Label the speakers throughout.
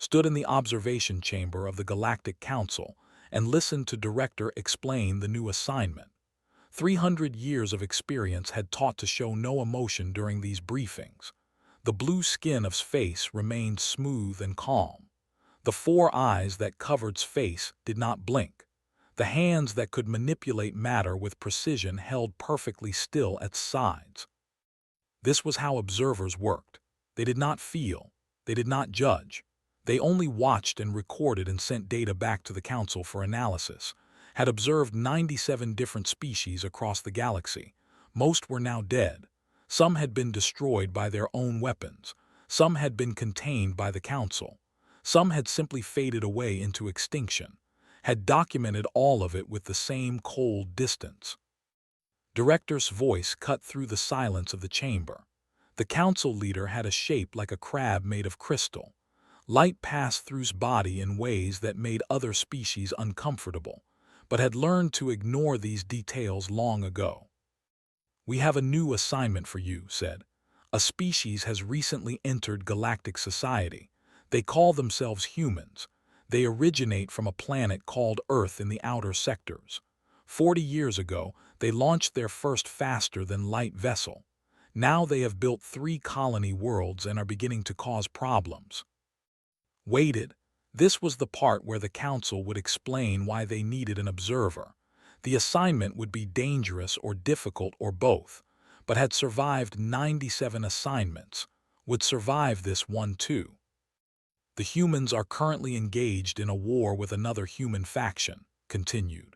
Speaker 1: stood in the observation chamber of the Galactic Council and listened to Director explain the new assignment. 300 years of experience had taught to show no emotion during these briefings. The blue skin of space remained smooth and calm. The four eyes that covered space did not blink. The hands that could manipulate matter with precision held perfectly still at sides. This was how observers worked. They did not feel. They did not judge. They only watched and recorded and sent data back to the Council for analysis. Had observed 97 different species across the galaxy. Most were now dead. Some had been destroyed by their own weapons. Some had been contained by the Council. Some had simply faded away into extinction. Had documented all of it with the same cold distance. Director's voice cut through the silence of the chamber. The council leader had a shape like a crab made of crystal. Light passed through his body in ways that made other species uncomfortable, but had learned to ignore these details long ago. "We have a new assignment for you," said. "A species has recently entered galactic society. They call themselves humans. They originate from a planet called Earth in the outer sectors. 40 years ago, they launched their first faster-than-light vessel. Now they have built 3 colony worlds and are beginning to cause problems." Waited. This was the part where the council would explain why they needed an observer. The assignment would be dangerous or difficult or both, but had survived 97 assignments, would survive this one too. "The humans are currently engaged in a war with another human faction," continued.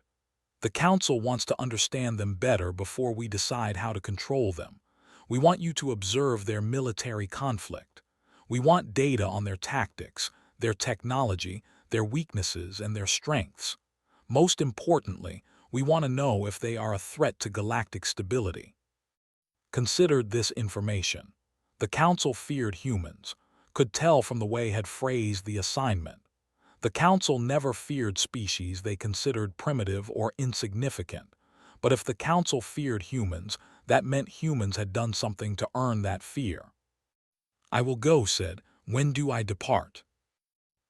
Speaker 1: "The Council wants to understand them better before we decide how to control them. We want you to observe their military conflict. We want data on their tactics, their technology, their weaknesses, and their strengths. Most importantly, we want to know if they are a threat to galactic stability." Considered this information. The Council feared humans, could tell from the way had phrased the assignment. The Council never feared species they considered primitive or insignificant, but if the Council feared humans, that meant humans had done something to earn that fear. "I will go," said. "When do I depart?"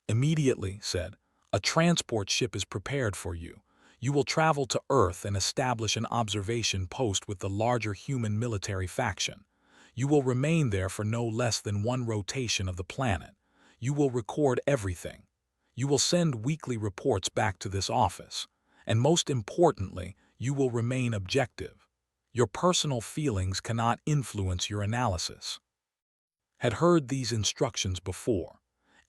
Speaker 1: "Immediately," said. "A transport ship is prepared for you. You will travel to Earth and establish an observation post with the larger human military faction. You will remain there for no less than 1 rotation of the planet. You will record everything. You will send weekly reports back to this office. And most importantly, you will remain objective. Your personal feelings cannot influence your analysis." Had heard these instructions before.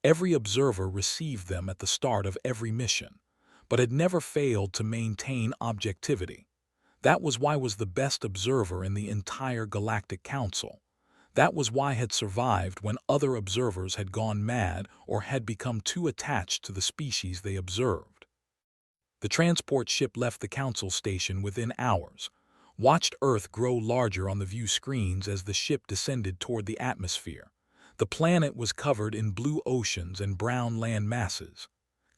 Speaker 1: Every observer received them at the start of every mission, but had never failed to maintain objectivity. That was why was the best observer in the entire Galactic Council. That was why had survived when other observers had gone mad or had become too attached to the species they observed. The transport ship left the Council station within hours, watched Earth grow larger on the view screens as the ship descended toward the atmosphere. The planet was covered in blue oceans and brown land masses.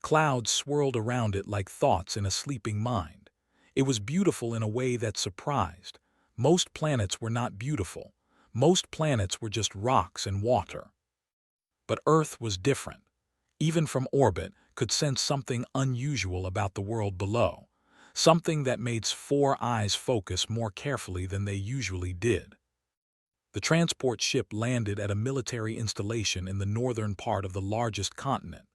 Speaker 1: Clouds swirled around it like thoughts in a sleeping mind. It was beautiful in a way that surprised. Most planets were not beautiful. Most planets were just rocks and water. But Earth was different. Even from orbit, could sense something unusual about the world below. Something that made 4 eyes focus more carefully than they usually did. The transport ship landed at a military installation in the northern part of the largest continent.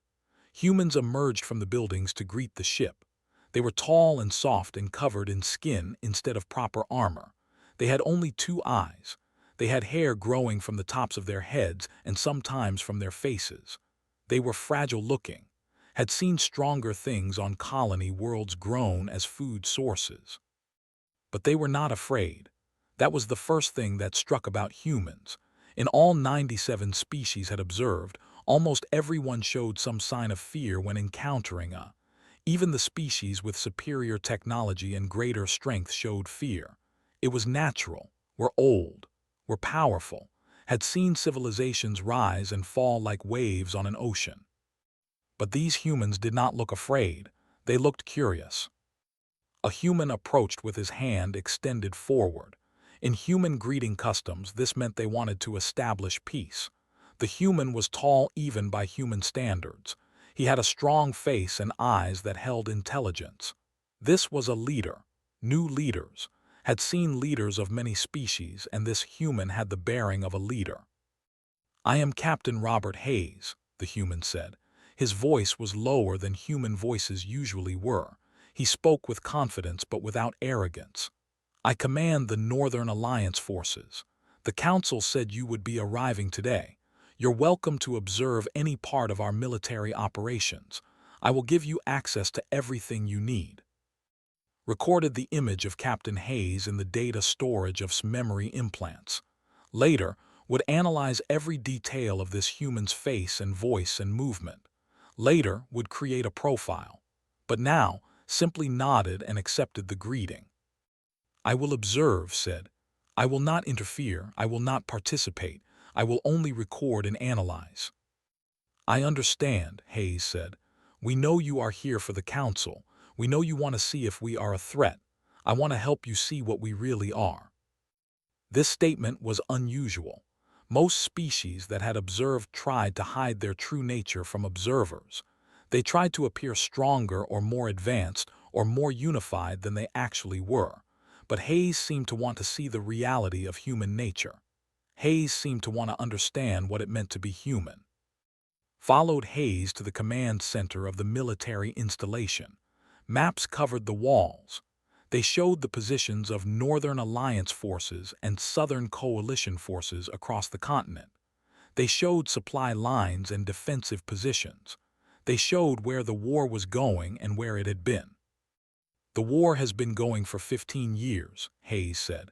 Speaker 1: Humans emerged from the buildings to greet the ship. They were tall and soft and covered in skin instead of proper armor. They had only 2 eyes. They had hair growing from the tops of their heads and sometimes from their faces. They were fragile-looking, had seen stronger things on colony worlds grown as food sources. But they were not afraid. That was the first thing that struck about humans. In all 97 species had observed, almost everyone showed some sign of fear when encountering even the species with superior technology and greater strength showed fear. It was natural. Were old. Were powerful. Had seen civilizations rise and fall like waves on an ocean. But these humans did not look afraid. They looked curious. A human approached with his hand extended forward. In human greeting customs, this meant they wanted to establish peace. The human was tall even by human standards. He had a strong face and eyes that held intelligence. This was a leader. New leaders had seen leaders of many species, and this human had the bearing of a leader. "I am Captain Robert Hayes," the human said. His voice was lower than human voices usually were. He spoke with confidence but without arrogance. "I command the Northern Alliance forces. The Council said you would be arriving today. You're welcome to observe any part of our military operations. I will give you access to everything you need." Recorded the image of Captain Hayes in the data storage of memory implants. Later, would analyze every detail of this human's face and voice and movement. Later, would create a profile. But now, simply nodded and accepted the greeting. "I will observe," said. "I will not interfere, I will not participate, I will only record and analyze." "I understand," Hayes said. "We know you are here for the Council. We know you want to see if we are a threat. I want to help you see what we really are." This statement was unusual. Most species that had observed tried to hide their true nature from observers. They tried to appear stronger or more advanced or more unified than they actually were. But Hayes seemed to want to see the reality of human nature. Hayes seemed to want to understand what it meant to be human. Followed Hayes to the command center of the military installation. Maps covered the walls. They showed the positions of Northern Alliance forces and Southern Coalition forces across the continent. They showed supply lines and defensive positions. They showed where the war was going and where it had been. "The war has been going for 15 years, Hayes said.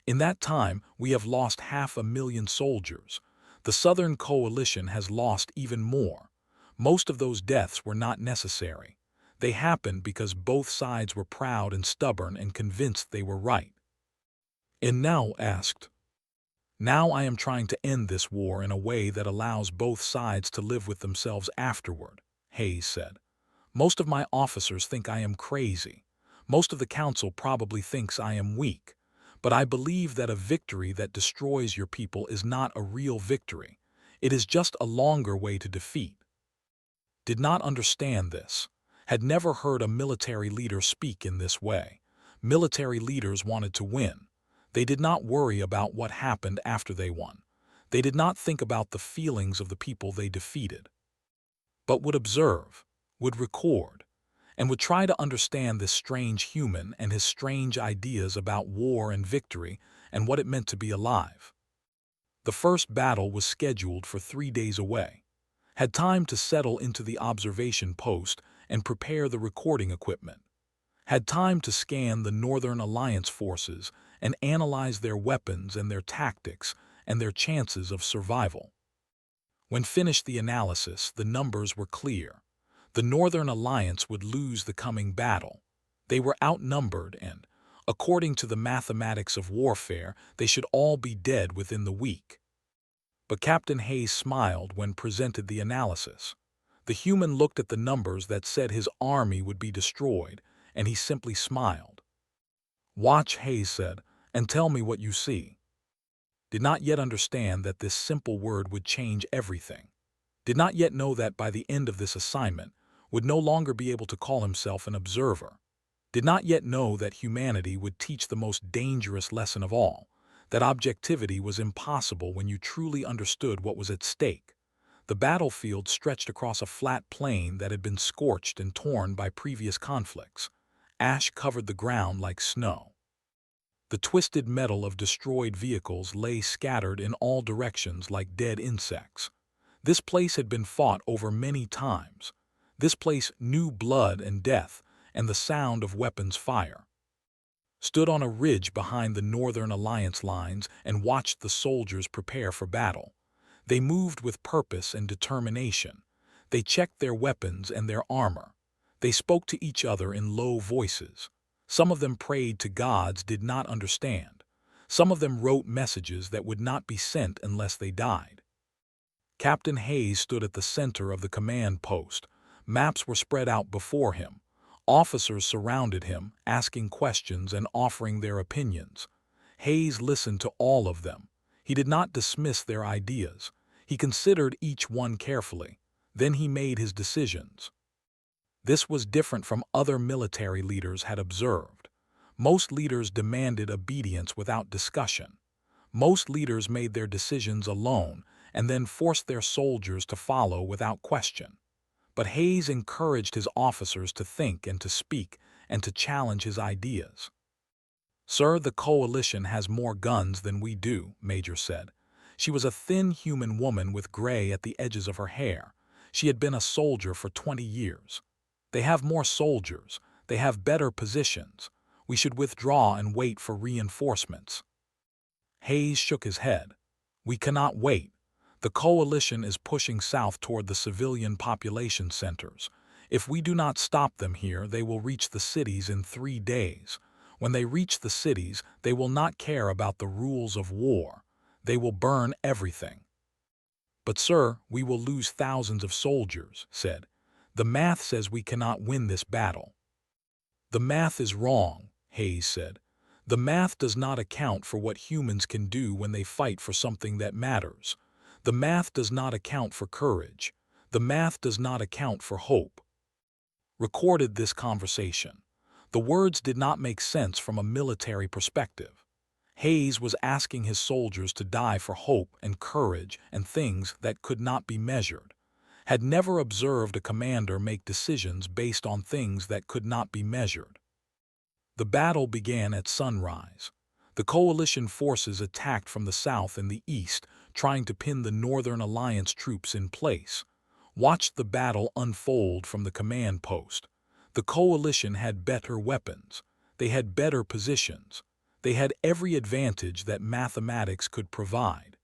Speaker 1: "In that time, we have lost 500,000 soldiers. The Southern Coalition has lost even more. Most of those deaths were not necessary. They happened because both sides were proud and stubborn and convinced they were right." "And now," asked. "Now I am trying to end this war in a way that allows both sides to live with themselves afterward," Hayes said. "Most of my officers think I am crazy. Most of the Council probably thinks I am weak. But I believe that a victory that destroys your people is not a real victory. It is just a longer way to defeat." Did not understand this. Had never heard a military leader speak in this way. Military leaders wanted to win. They did not worry about what happened after they won. They did not think about the feelings of the people they defeated. But would observe, would record, and would try to understand this strange human and his strange ideas about war and victory and what it meant to be alive. The first battle was scheduled for 3 days away. Had time to settle into the observation post and prepare the recording equipment. Had time to scan the Northern Alliance forces and analyze their weapons and their tactics and their chances of survival. When finished the analysis, the numbers were clear. The Northern Alliance would lose the coming battle. They were outnumbered and, according to the mathematics of warfare, they should all be dead within the week. But Captain Hayes smiled when presented the analysis. The human looked at the numbers that said his army would be destroyed, and he simply smiled. "Watch," Hayes said, "and tell me what you see." Did not yet understand that this simple word would change everything. Did not yet know that by the end of this assignment, would no longer be able to call himself an observer. Did not yet know that humanity would teach the most dangerous lesson of all, that objectivity was impossible when you truly understood what was at stake. The battlefield stretched across a flat plain that had been scorched and torn by previous conflicts. Ash covered the ground like snow. The twisted metal of destroyed vehicles lay scattered in all directions like dead insects. This place had been fought over many times. This place knew blood and death and the sound of weapons fire. Stood on a ridge behind the Northern Alliance lines and watched the soldiers prepare for battle. They moved with purpose and determination. They checked their weapons and their armor. They spoke to each other in low voices. Some of them prayed to gods did not understand. Some of them wrote messages that would not be sent unless they died. Captain Hayes stood at the center of the command post. Maps were spread out before him. Officers surrounded him, asking questions and offering their opinions. Hayes listened to all of them. He did not dismiss their ideas. He considered each one carefully. Then he made his decisions. This was different from other military leaders had observed. Most leaders demanded obedience without discussion. Most leaders made their decisions alone and then forced their soldiers to follow without question. But Hayes encouraged his officers to think and to speak and to challenge his ideas. "Sir, the coalition has more guns than we do," Major said. She was a thin human woman with gray at the edges of her hair. She had been a soldier for 20 years. "They have more soldiers. They have better positions. We should withdraw and wait for reinforcements." Hayes shook his head. "We cannot wait. The coalition is pushing south toward the civilian population centers. If we do not stop them here, they will reach the cities in 3 days. When they reach the cities, they will not care about the rules of war. They will burn everything." "But sir, we will lose thousands of soldiers," said. "The math says we cannot win this battle." "The math is wrong," Hayes said. "The math does not account for what humans can do when they fight for something that matters. The math does not account for courage. The math does not account for hope." Recorded this conversation. The words did not make sense from a military perspective. Hayes was asking his soldiers to die for hope and courage and things that could not be measured. Had never observed a commander make decisions based on things that could not be measured. The battle began at sunrise. The coalition forces attacked from the south and the east, trying to pin the Northern Alliance troops in place. Watched the battle unfold from the command post. The coalition had better weapons. They had better positions. They had every advantage that mathematics could provide.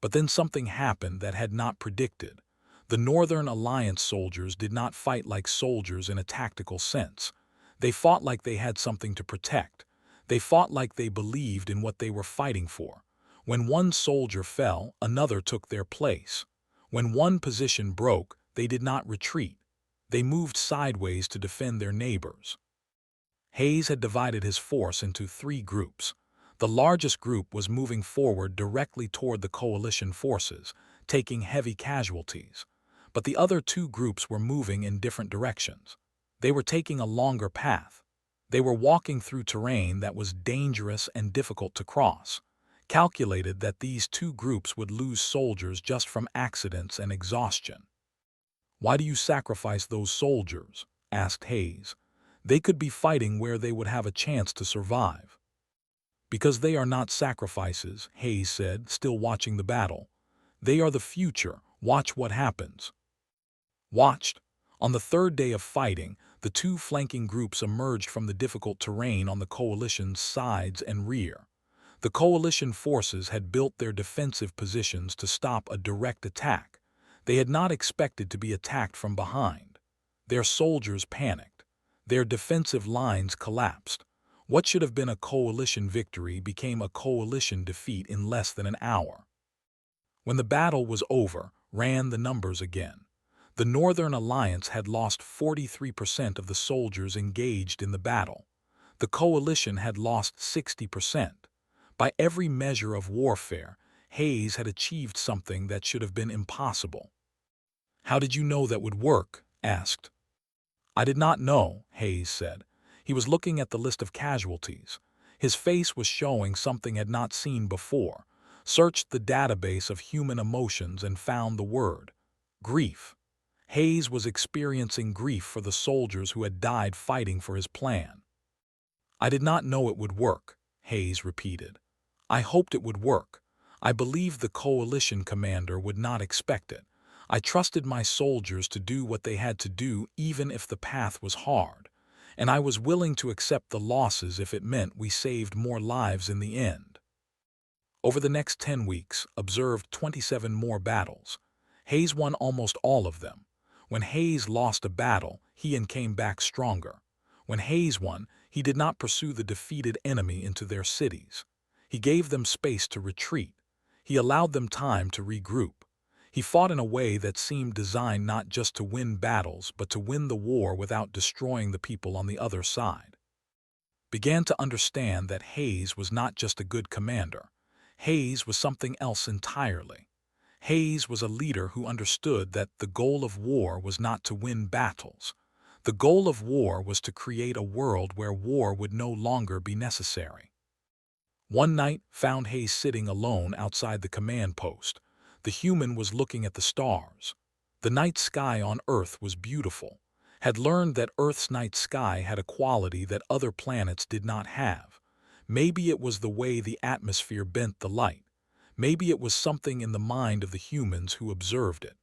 Speaker 1: But then something happened that had not predicted. The Northern Alliance soldiers did not fight like soldiers in a tactical sense. They fought like they had something to protect. They fought like they believed in what they were fighting for. When one soldier fell, another took their place. When one position broke, they did not retreat. They moved sideways to defend their neighbors. Hayes had divided his force into 3 groups. The largest group was moving forward directly toward the coalition forces, taking heavy casualties. But the other 2 groups were moving in different directions. They were taking a longer path. They were walking through terrain that was dangerous and difficult to cross. Calculated that these 2 groups would lose soldiers just from accidents and exhaustion. "Why do you sacrifice those soldiers?" asked Hayes. "They could be fighting where they would have a chance to survive." "Because they are not sacrifices," Hayes said, still watching the battle. "They are the future. Watch what happens." Watched. On the 3rd day of fighting, the 2 flanking groups emerged from the difficult terrain on the coalition's sides and rear. The coalition forces had built their defensive positions to stop a direct attack. They had not expected to be attacked from behind. Their soldiers panicked. Their defensive lines collapsed. What should have been a coalition victory became a coalition defeat in less than an hour. When the battle was over, ran the numbers again. The Northern Alliance had lost 43% of the soldiers engaged in the battle. The coalition had lost 60%. By every measure of warfare, Hayes had achieved something that should have been impossible. "How did you know that would work?" asked. "I did not know," Hayes said. He was looking at the list of casualties. His face was showing something had not seen before. Searched the database of human emotions and found the word: grief. Hayes was experiencing grief for the soldiers who had died fighting for his plan. "I did not know it would work," Hayes repeated. "I hoped it would work. I believed the coalition commander would not expect it. I trusted my soldiers to do what they had to do even if the path was hard. And I was willing to accept the losses if it meant we saved more lives in the end." Over the next 10 weeks, observed 27 more battles. Hayes won almost all of them. When Hayes lost a battle, he came back stronger. When Hayes won, he did not pursue the defeated enemy into their cities. He gave them space to retreat. He allowed them time to regroup. He fought in a way that seemed designed not just to win battles, but to win the war without destroying the people on the other side. Began to understand that Hayes was not just a good commander. Hayes was something else entirely. Hayes was a leader who understood that the goal of war was not to win battles. The goal of war was to create a world where war would no longer be necessary. One night found Hayes sitting alone outside the command post. The human was looking at the stars. The night sky on Earth was beautiful. Had learned that Earth's night sky had a quality that other planets did not have. Maybe it was the way the atmosphere bent the light. Maybe it was something in the mind of the humans who observed it.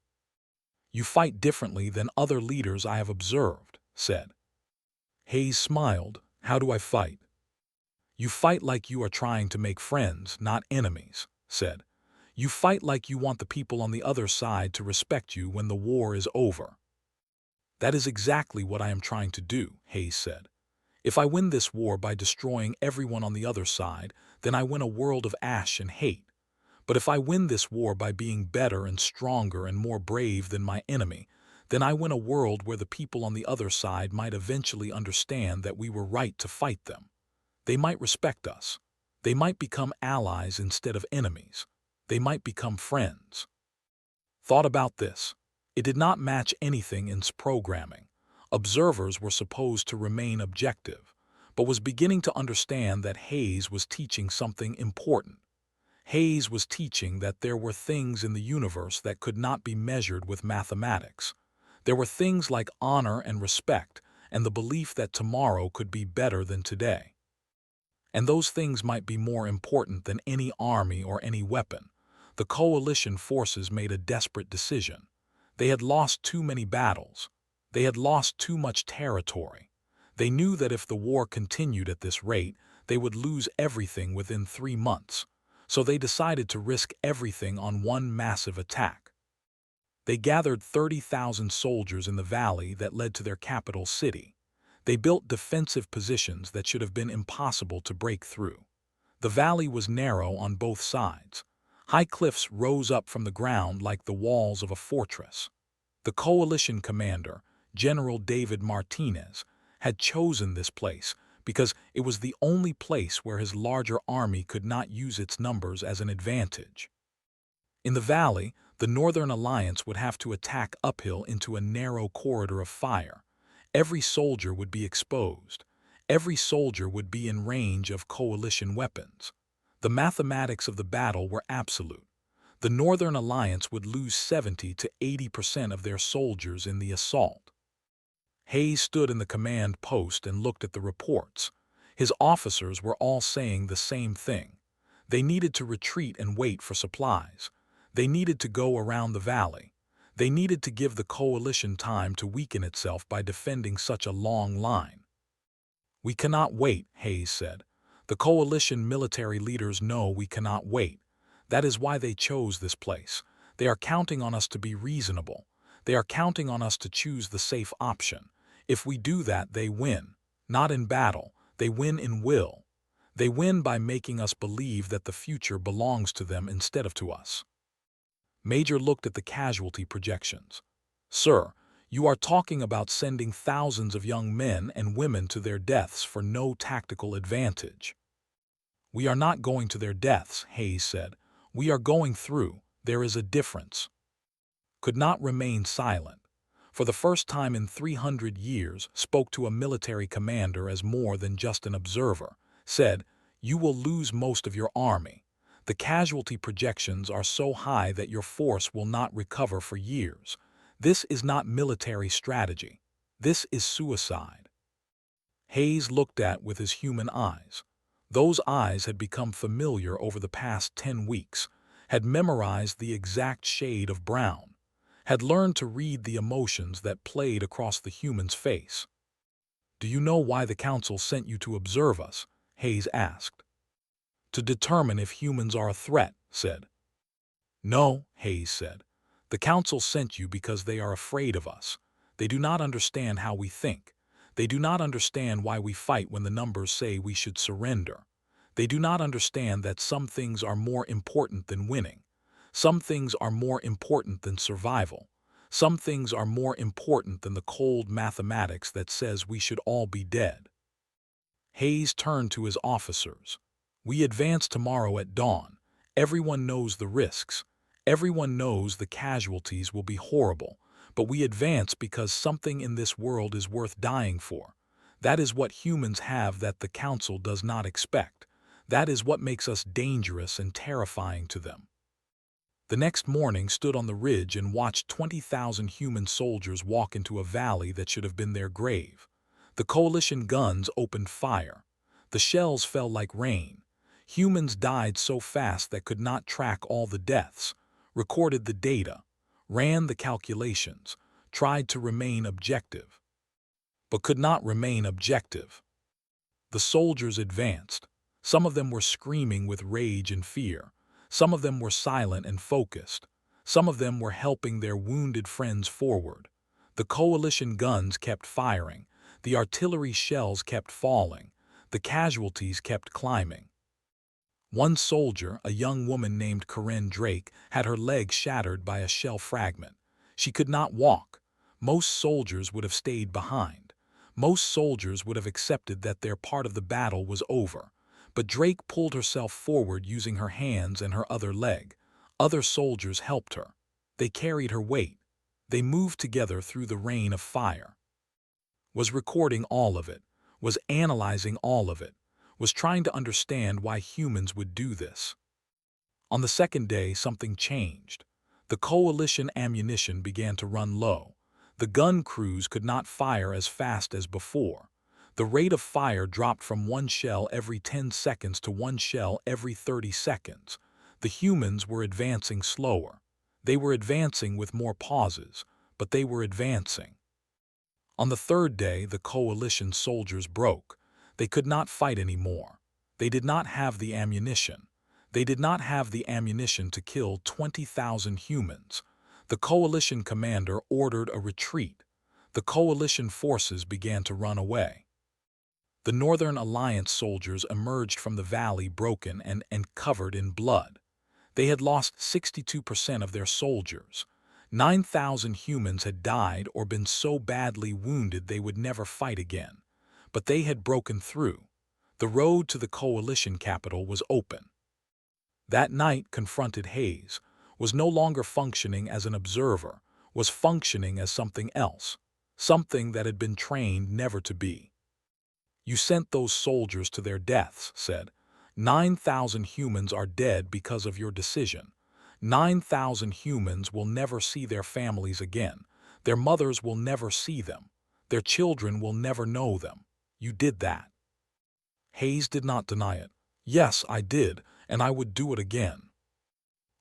Speaker 1: "You fight differently than other leaders I have observed," said. Hayes smiled. "How do I fight?" "You fight like you are trying to make friends, not enemies," said. "You fight like you want the people on the other side to respect you when the war is over." "That is exactly what I am trying to do," Hayes said. "If I win this war by destroying everyone on the other side, then I win a world of ash and hate. But if I win this war by being better and stronger and more brave than my enemy, then I win a world where the people on the other side might eventually understand that we were right to fight them. They might respect us. They might become allies instead of enemies. They might become friends." Thought about this. It did not match anything in programming. Observers were supposed to remain objective, but was beginning to understand that Hayes was teaching something important. Hayes was teaching that there were things in the universe that could not be measured with mathematics. There were things like honor and respect and the belief that tomorrow could be better than today. And those things might be more important than any army or any weapon. The coalition forces made a desperate decision. They had lost too many battles. They had lost too much territory. They knew that if the war continued at this rate, they would lose everything within 3 months. So they decided to risk everything on one massive attack. They gathered 30,000 soldiers in the valley that led to their capital city. They built defensive positions that should have been impossible to break through. The valley was narrow on both sides. High cliffs rose up from the ground like the walls of a fortress. The coalition commander, General David Martinez, had chosen this place because it was the only place where his larger army could not use its numbers as an advantage. In the valley, the Northern Alliance would have to attack uphill into a narrow corridor of fire. Every soldier would be exposed. Every soldier would be in range of coalition weapons. The mathematics of the battle were absolute. The Northern Alliance would lose 70 to 80% of their soldiers in the assault. Hayes stood in the command post and looked at the reports. His officers were all saying the same thing. They needed to retreat and wait for supplies. They needed to go around the valley. They needed to give the coalition time to weaken itself by defending such a long line. "We cannot wait," Hayes said. "The coalition military leaders know we cannot wait. That is why they chose this place. They are counting on us to be reasonable. They are counting on us to choose the safe option. If we do that, they win. Not in battle. They win in will. They win by making us believe that the future belongs to them instead of to us." Major looked at the casualty projections. "Sir, you are talking about sending thousands of young men and women to their deaths for no tactical advantage." "We are not going to their deaths," Hayes said. "We are going through. There is a difference." Could not remain silent. For the first time in 300 years, spoke to a military commander as more than just an observer. Said, "You will lose most of your army. The casualty projections are so high that your force will not recover for years. This is not military strategy. This is suicide." Hayes looked at with his human eyes. Those eyes had become familiar over the past 10 weeks, had memorized the exact shade of brown, had learned to read the emotions that played across the human's face. "Do you know why the Council sent you to observe us?" Hayes asked. "To determine if humans are a threat," said. "No," Hayes said. "The Council sent you because they are afraid of us. They do not understand how we think. They do not understand why we fight when the numbers say we should surrender. They do not understand that some things are more important than winning. Some things are more important than survival. Some things are more important than the cold mathematics that says we should all be dead." Hayes turned to his officers. "We advance tomorrow at dawn. Everyone knows the risks. Everyone knows the casualties will be horrible, but we advance because something in this world is worth dying for. That is what humans have that the Council does not expect. That is what makes us dangerous and terrifying to them. The next morning stood on the ridge and watched 20,000 human soldiers walk into a valley that should have been their grave. The coalition guns opened fire. The shells fell like rain. Humans died so fast that could not track all the deaths, recorded the data, ran the calculations, tried to remain objective, but could not remain objective. The soldiers advanced. Some of them were screaming with rage and fear. Some of them were silent and focused. Some of them were helping their wounded friends forward. The coalition guns kept firing. The artillery shells kept falling. The casualties kept climbing. One soldier, a young woman named Corinne Drake, had her leg shattered by a shell fragment. She could not walk. Most soldiers would have stayed behind. Most soldiers would have accepted that their part of the battle was over. But Drake pulled herself forward using her hands and her other leg. Other soldiers helped her. They carried her weight. They moved together through the rain of fire. Was recording all of it. Was analyzing all of it. Was trying to understand why humans would do this. On the second day, something changed. The coalition ammunition began to run low. The gun crews could not fire as fast as before. The rate of fire dropped from one shell every 10 seconds to one shell every 30 seconds. The humans were advancing slower. They were advancing with more pauses, but they were advancing. On the third day, the coalition soldiers broke. They could not fight anymore. They did not have the ammunition. They did not have the ammunition to kill 20,000 humans. The coalition commander ordered a retreat. The coalition forces began to run away. The Northern Alliance soldiers emerged from the valley broken and covered in blood. They had lost 62% of their soldiers. 9,000 humans had died or been so badly wounded they would never fight again. But they had broken through. The road to the coalition capital was open. That night confronted Hayes, was no longer functioning as an observer, was functioning as something else, something that had been trained never to be. You sent those soldiers to their deaths, said. 9,000 humans are dead because of your decision. 9,000 humans will never see their families again. Their mothers will never see them. Their children will never know them. You did that. Hayes did not deny it. Yes, I did, and I would do it again.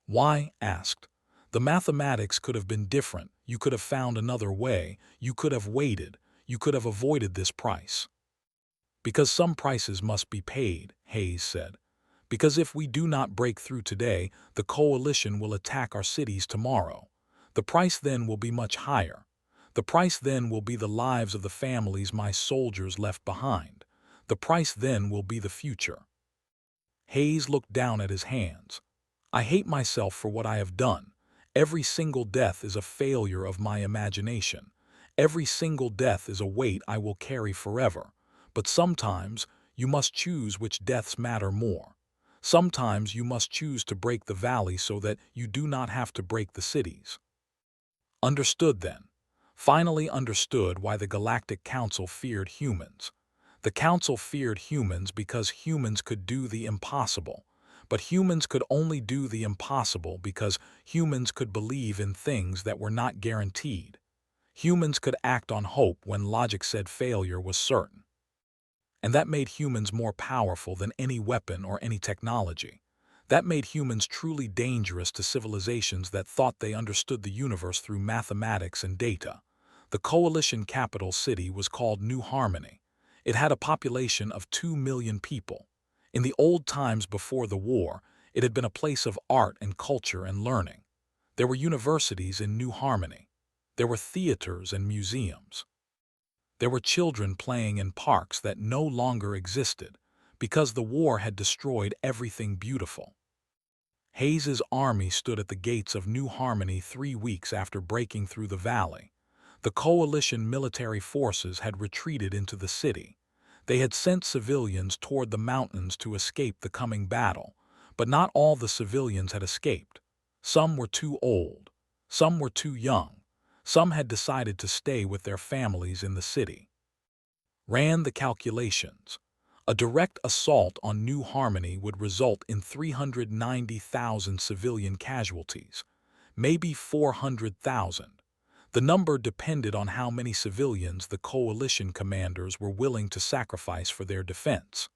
Speaker 1: Why? Asked. The mathematics could have been different. You could have found another way. You could have waited. You could have avoided this price. Because some prices must be paid, Hayes said. Because if we do not break through today, the coalition will attack our cities tomorrow. The price then will be much higher. The price then will be the lives of the families my soldiers left behind. The price then will be the future. Hayes looked down at his hands. I hate myself for what I have done. Every single death is a failure of my imagination. Every single death is a weight I will carry forever. But sometimes you must choose which deaths matter more. Sometimes you must choose to break the valley so that you do not have to break the cities. Understood then. Finally understood why the Galactic Council feared humans. The Council feared humans because humans could do the impossible. But humans could only do the impossible because humans could believe in things that were not guaranteed. Humans could act on hope when logic said failure was certain. And that made humans more powerful than any weapon or any technology. That made humans truly dangerous to civilizations that thought they understood the universe through mathematics and data. The coalition capital city was called New Harmony. It had a population of 2 million people. In the old times before the war, it had been a place of art and culture and learning. There were universities in New Harmony. There were theaters and museums. There were children playing in parks that no longer existed because the war had destroyed everything beautiful. Hayes's army stood at the gates of New Harmony 3 weeks after breaking through the valley. The coalition military forces had retreated into the city. They had sent civilians toward the mountains to escape the coming battle, but not all the civilians had escaped. Some were too old. Some were too young. Some had decided to stay with their families in the city. Ran the calculations. A direct assault on New Harmony would result in 390,000 civilian casualties, maybe 400,000. The number depended on how many civilians the coalition commanders were willing to sacrifice for their defense.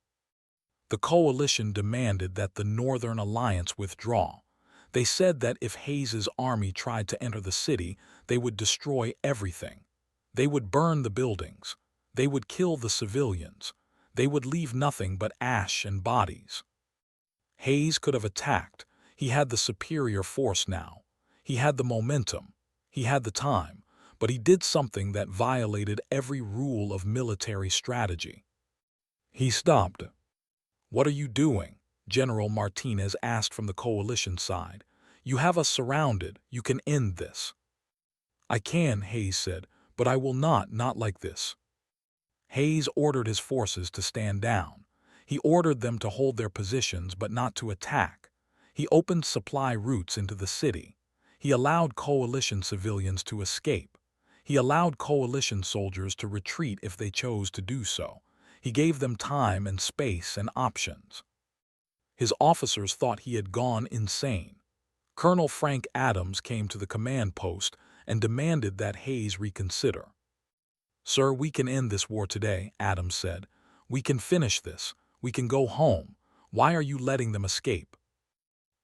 Speaker 1: The coalition demanded that the Northern Alliance withdraw. They said that if Hayes's army tried to enter the city, they would destroy everything. They would burn the buildings. They would kill the civilians. They would leave nothing but ash and bodies. Hayes could have attacked. He had the superior force now. He had the momentum. He had the time. But he did something that violated every rule of military strategy. He stopped. "What are you doing?" General Martinez asked from the coalition side. "You have us surrounded. You can end this." "I can," Hayes said, "but I will not like this." Hayes ordered his forces to stand down. He ordered them to hold their positions but not to attack. He opened supply routes into the city. He allowed coalition civilians to escape. He allowed coalition soldiers to retreat if they chose to do so. He gave them time and space and options. His officers thought he had gone insane. Colonel Frank Adams came to the command post and demanded that Hayes reconsider. "Sir, we can end this war today," Adams said. "We can finish this. We can go home. Why are you letting them escape?"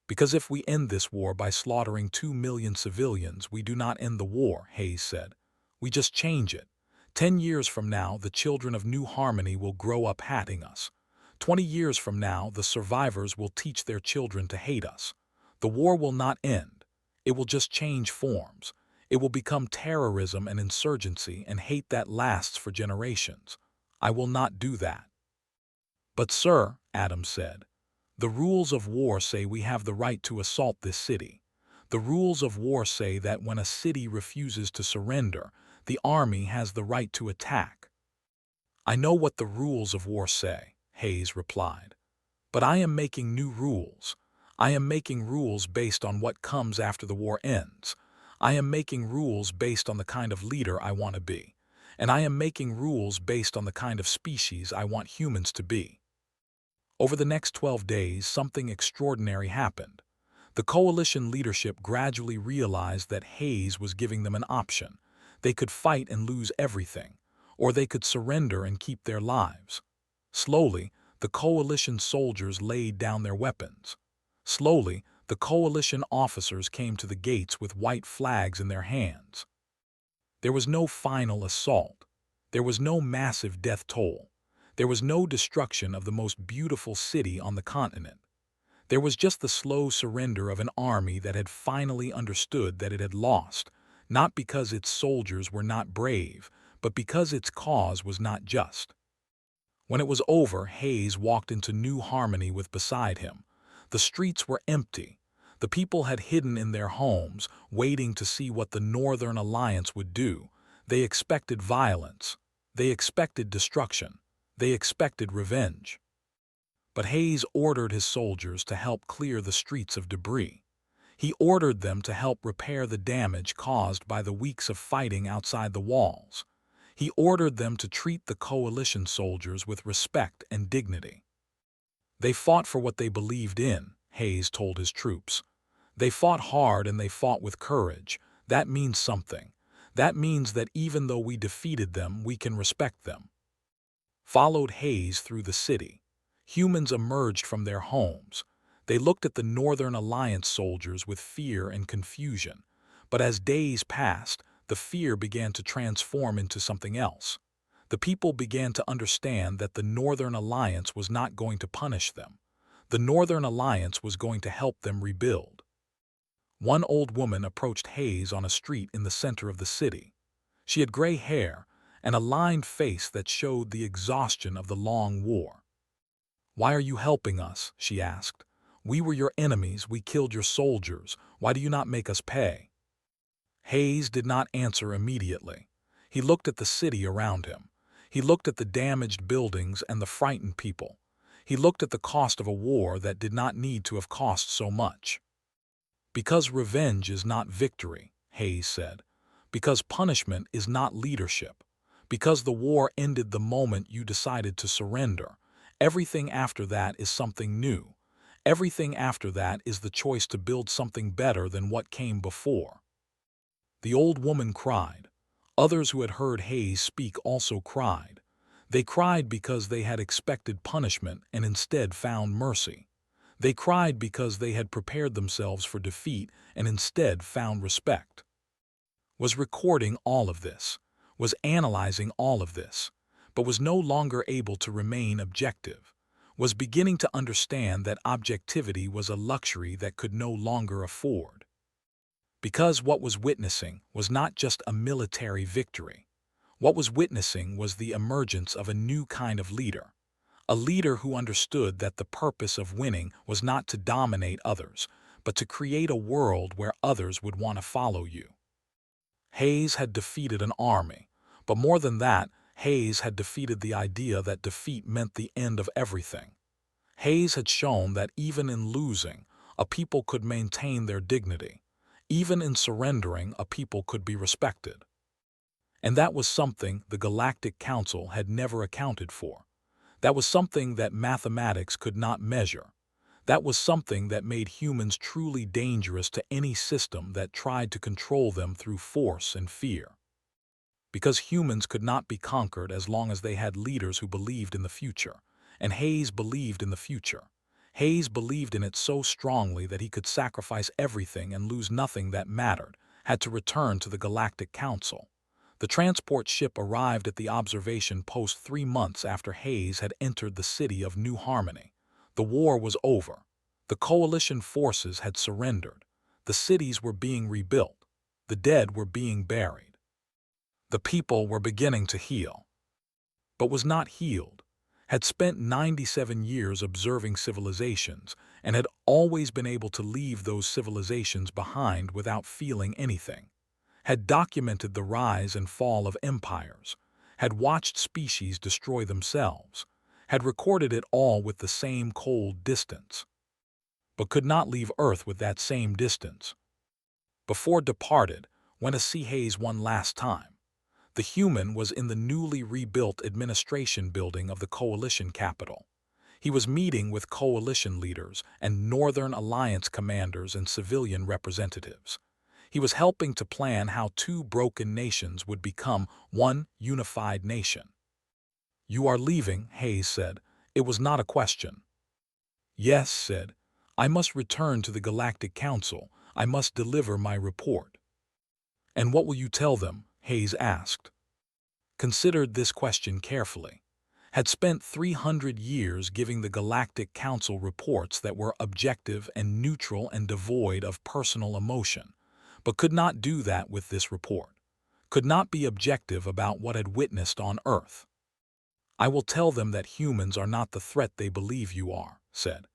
Speaker 1: "Because if we end this war by slaughtering 2 million civilians, we do not end the war," Hayes said. "We just change it. 10 years from now, the children of New Harmony will grow up hating us. 20 years from now, the survivors will teach their children to hate us. The war will not end. It will just change forms. It will become terrorism and insurgency and hate that lasts for generations. I will not do that." "But sir," Adams said, "the rules of war say we have the right to assault this city. The rules of war say that when a city refuses to surrender, the army has the right to attack." "I know what the rules of war say," Hayes replied. "But I am making new rules. I am making rules based on what comes after the war ends. I am making rules based on the kind of leader I want to be. And I am making rules based on the kind of species I want humans to be." Over the next 12 days, something extraordinary happened. The coalition leadership gradually realized that Hayes was giving them an option. They could fight and lose everything, or they could surrender and keep their lives. Slowly, the coalition soldiers laid down their weapons. Slowly, the coalition officers came to the gates with white flags in their hands. There was no final assault. There was no massive death toll. There was no destruction of the most beautiful city on the continent. There was just the slow surrender of an army that had finally understood that it had lost, not because its soldiers were not brave, but because its cause was not just. When it was over, Hayes walked into New Harmony with beside him. The streets were empty. The people had hidden in their homes, waiting to see what the Northern Alliance would do. They expected violence. They expected destruction. They expected revenge. But Hayes ordered his soldiers to help clear the streets of debris. He ordered them to help repair the damage caused by the weeks of fighting outside the walls. He ordered them to treat the coalition soldiers with respect and dignity. They fought for what they believed in, Hayes told his troops. They fought hard and they fought with courage. That means something. That means that even though we defeated them, we can respect them. Followed Hayes through the city. Humans emerged from their homes. They looked at the Northern Alliance soldiers with fear and confusion. But as days passed, the fear began to transform into something else. The people began to understand that the Northern Alliance was not going to punish them. The Northern Alliance was going to help them rebuild. One old woman approached Hayes on a street in the center of the city. She had gray hair and a lined face that showed the exhaustion of the long war. "Why are you helping us?" she asked. "We were your enemies. We killed your soldiers. Why do you not make us pay?" Hayes did not answer immediately. He looked at the city around him. He looked at the damaged buildings and the frightened people. He looked at the cost of a war that did not need to have cost so much. Because revenge is not victory, Hayes said. Because punishment is not leadership. Because the war ended the moment you decided to surrender. Everything after that is something new. Everything after that is the choice to build something better than what came before. The old woman cried. Others who had heard Hayes speak also cried. They cried because they had expected punishment and instead found mercy. They cried because they had prepared themselves for defeat and instead found respect. Was recording all of this, was analyzing all of this, but was no longer able to remain objective, was beginning to understand that objectivity was a luxury that could no longer afford. Because what was witnessing was not just a military victory. What was witnessing was the emergence of a new kind of leader. A leader who understood that the purpose of winning was not to dominate others, but to create a world where others would want to follow you. Hayes had defeated an army, but more than that, Hayes had defeated the idea that defeat meant the end of everything. Hayes had shown that even in losing, a people could maintain their dignity. Even in surrendering, a people could be respected. And that was something the Galactic Council had never accounted for. That was something that mathematics could not measure. That was something that made humans truly dangerous to any system that tried to control them through force and fear. Because humans could not be conquered as long as they had leaders who believed in the future. And Hayes believed in the future. Hayes believed in it so strongly that he could sacrifice everything and lose nothing that mattered, had to return to the Galactic Council. The transport ship arrived at the observation post 3 months after Hayes had entered the city of New Harmony. The war was over. The coalition forces had surrendered. The cities were being rebuilt. The dead were being buried. The people were beginning to heal. But was not healed. Had spent 97 years observing civilizations and had always been able to leave those civilizations behind without feeling anything. Had documented the rise and fall of empires. Had watched species destroy themselves. Had recorded it all with the same cold distance. But could not leave Earth with that same distance. Before departed, went to see Hayes one last time. The human was in the newly rebuilt administration building of the coalition capital. He was meeting with coalition leaders and Northern Alliance commanders and civilian representatives. He was helping to plan how 2 broken nations would become one unified nation. "You are leaving," Hayes said. It was not a question. "Yes," said. "I must return to the Galactic Council. I must deliver my report." "And what will you tell them?" Hayes asked. Considered this question carefully. Had spent 300 years giving the Galactic Council reports that were objective and neutral and devoid of personal emotion, but could not do that with this report. Could not be objective about what had witnessed on Earth. "I will tell them that humans are not the threat they believe you are," said.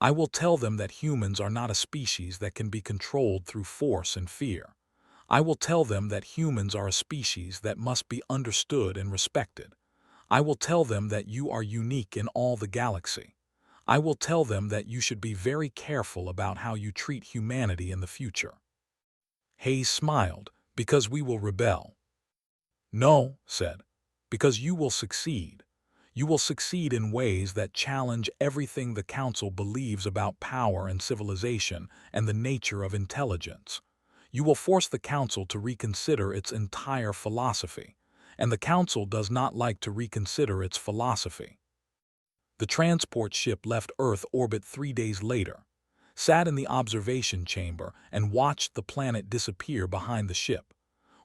Speaker 1: "I will tell them that humans are not a species that can be controlled through force and fear. I will tell them that humans are a species that must be understood and respected. I will tell them that you are unique in all the galaxy. I will tell them that you should be very careful about how you treat humanity in the future." Hayes smiled. "Because we will rebel." "No," said. "Because you will succeed. You will succeed in ways that challenge everything the Council believes about power and civilization and the nature of intelligence. You will force the Council to reconsider its entire philosophy, and the Council does not like to reconsider its philosophy." The transport ship left Earth orbit 3 days later, sat in the observation chamber and watched the planet disappear behind the ship,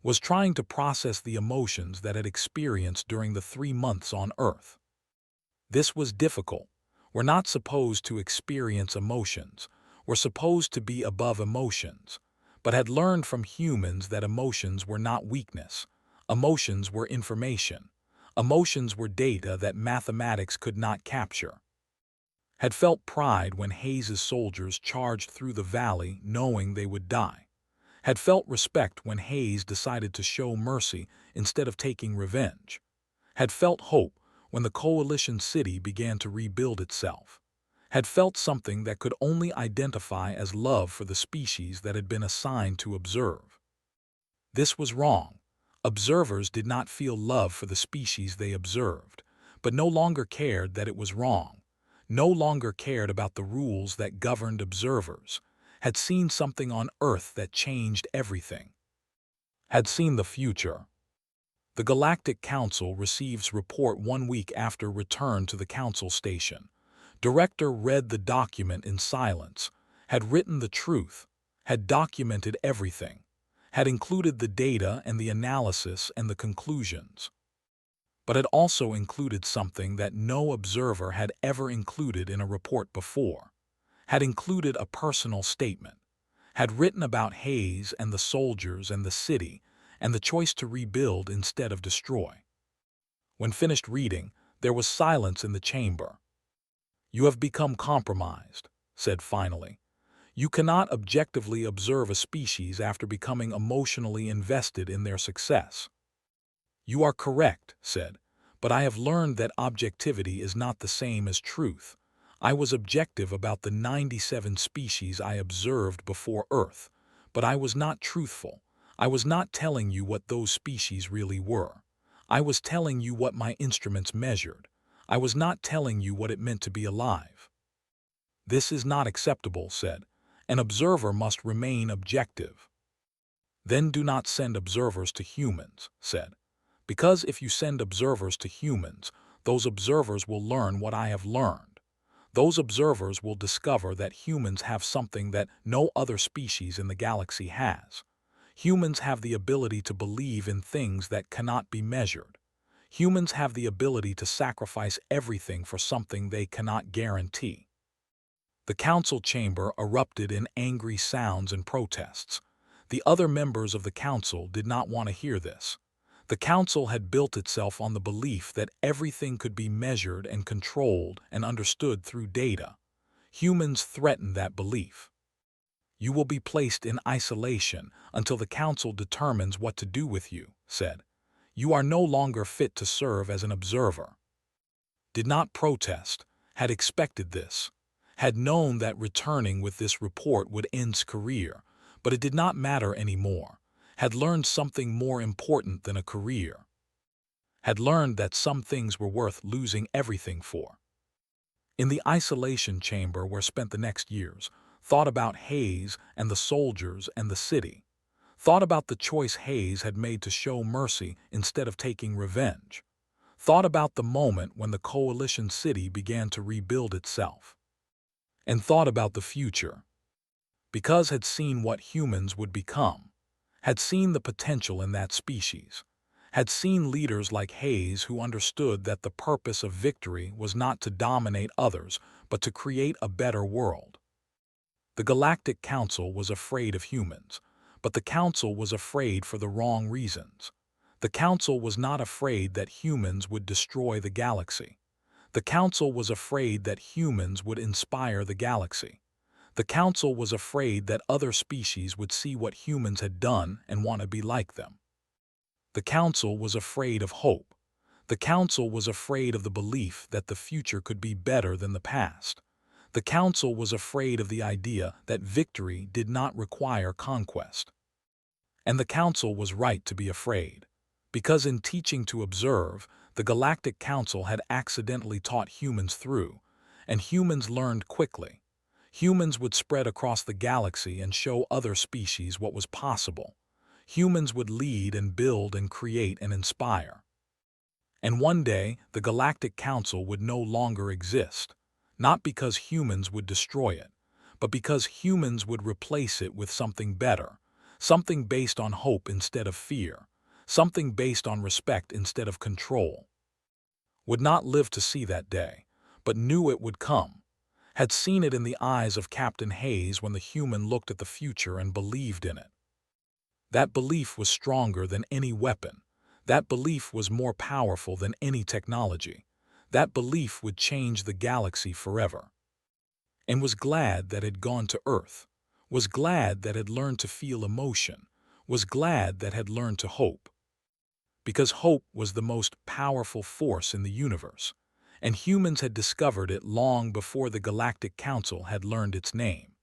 Speaker 1: was trying to process the emotions that had experienced during the 3 months on Earth. This was difficult. We're not supposed to experience emotions. We're supposed to be above emotions, but had learned from humans that emotions were not weakness. Emotions were information. Emotions were data that mathematics could not capture. Had felt pride when Hayes's soldiers charged through the valley knowing they would die. Had felt respect when Hayes decided to show mercy instead of taking revenge. Had felt hope when the coalition city began to rebuild itself. had felt something that could only identify as love for the species that had been assigned to observe. This was wrong. Observers did not feel love for the species they observed, but no longer cared that it was wrong, no longer cared about the rules that governed observers, had seen something on Earth that changed everything, had seen the future. The Galactic Council receives report 1 week after return to the Council Station. Director read the document in silence, had written the truth, had documented everything, had included the data and the analysis and the conclusions, but had also included something that no observer had ever included in a report before, had included a personal statement, had written about Hayes and the soldiers and the city and the choice to rebuild instead of destroy. When finished reading, there was silence in the chamber. "You have become compromised," said finally. "You cannot objectively observe a species after becoming emotionally invested in their success." "You are correct," said, "but I have learned that objectivity is not the same as truth. I was objective about the 97 species I observed before Earth, but I was not truthful. I was not telling you what those species really were. I was telling you what my instruments measured. I was not telling you what it meant to be alive." "This is not acceptable," said. "An observer must remain objective." "Then do not send observers to humans," said. "Because if you send observers to humans, those observers will learn what I have learned. Those observers will discover that humans have something that no other species in the galaxy has. Humans have the ability to believe in things that cannot be measured. Humans have the ability to sacrifice everything for something they cannot guarantee." The council chamber erupted in angry sounds and protests. The other members of the council did not want to hear this. The council had built itself on the belief that everything could be measured and controlled and understood through data. Humans threatened that belief. "You will be placed in isolation until the council determines what to do with you," said. "You are no longer fit to serve as an observer." Did not protest, had expected this, had known that returning with this report would end his career, but it did not matter anymore, had learned something more important than a career, had learned that some things were worth losing everything for. In the isolation chamber where spent the next years, thought about Hayes and the soldiers and the city, thought about the choice Hayes had made to show mercy instead of taking revenge, thought about the moment when the coalition city began to rebuild itself, and thought about the future, because had seen what humans would become, had seen the potential in that species, had seen leaders like Hayes who understood that the purpose of victory was not to dominate others, but to create a better world. The Galactic Council was afraid of humans, but the Council was afraid for the wrong reasons. The Council was not afraid that humans would destroy the galaxy. The Council was afraid that humans would inspire the galaxy. The Council was afraid that other species would see what humans had done and want to be like them. The Council was afraid of hope. The Council was afraid of the belief that the future could be better than the past. The Council was afraid of the idea that victory did not require conquest. And the Council was right to be afraid, because in teaching to observe, the Galactic Council had accidentally taught humans through, and humans learned quickly. Humans would spread across the galaxy and show other species what was possible. Humans would lead and build and create and inspire. And one day, the Galactic Council would no longer exist, not because humans would destroy it, but because humans would replace it with something better, something based on hope instead of fear, something based on respect instead of control. Would not live to see that day, but knew it would come, had seen it in the eyes of Captain Hayes when the human looked at the future and believed in it. That belief was stronger than any weapon. That belief was more powerful than any technology. That belief would change the galaxy forever. And was glad that had gone to Earth, was glad that had learned to feel emotion, was glad that had learned to hope. Because hope was the most powerful force in the universe, and humans had discovered it long before the Galactic Council had learned its name.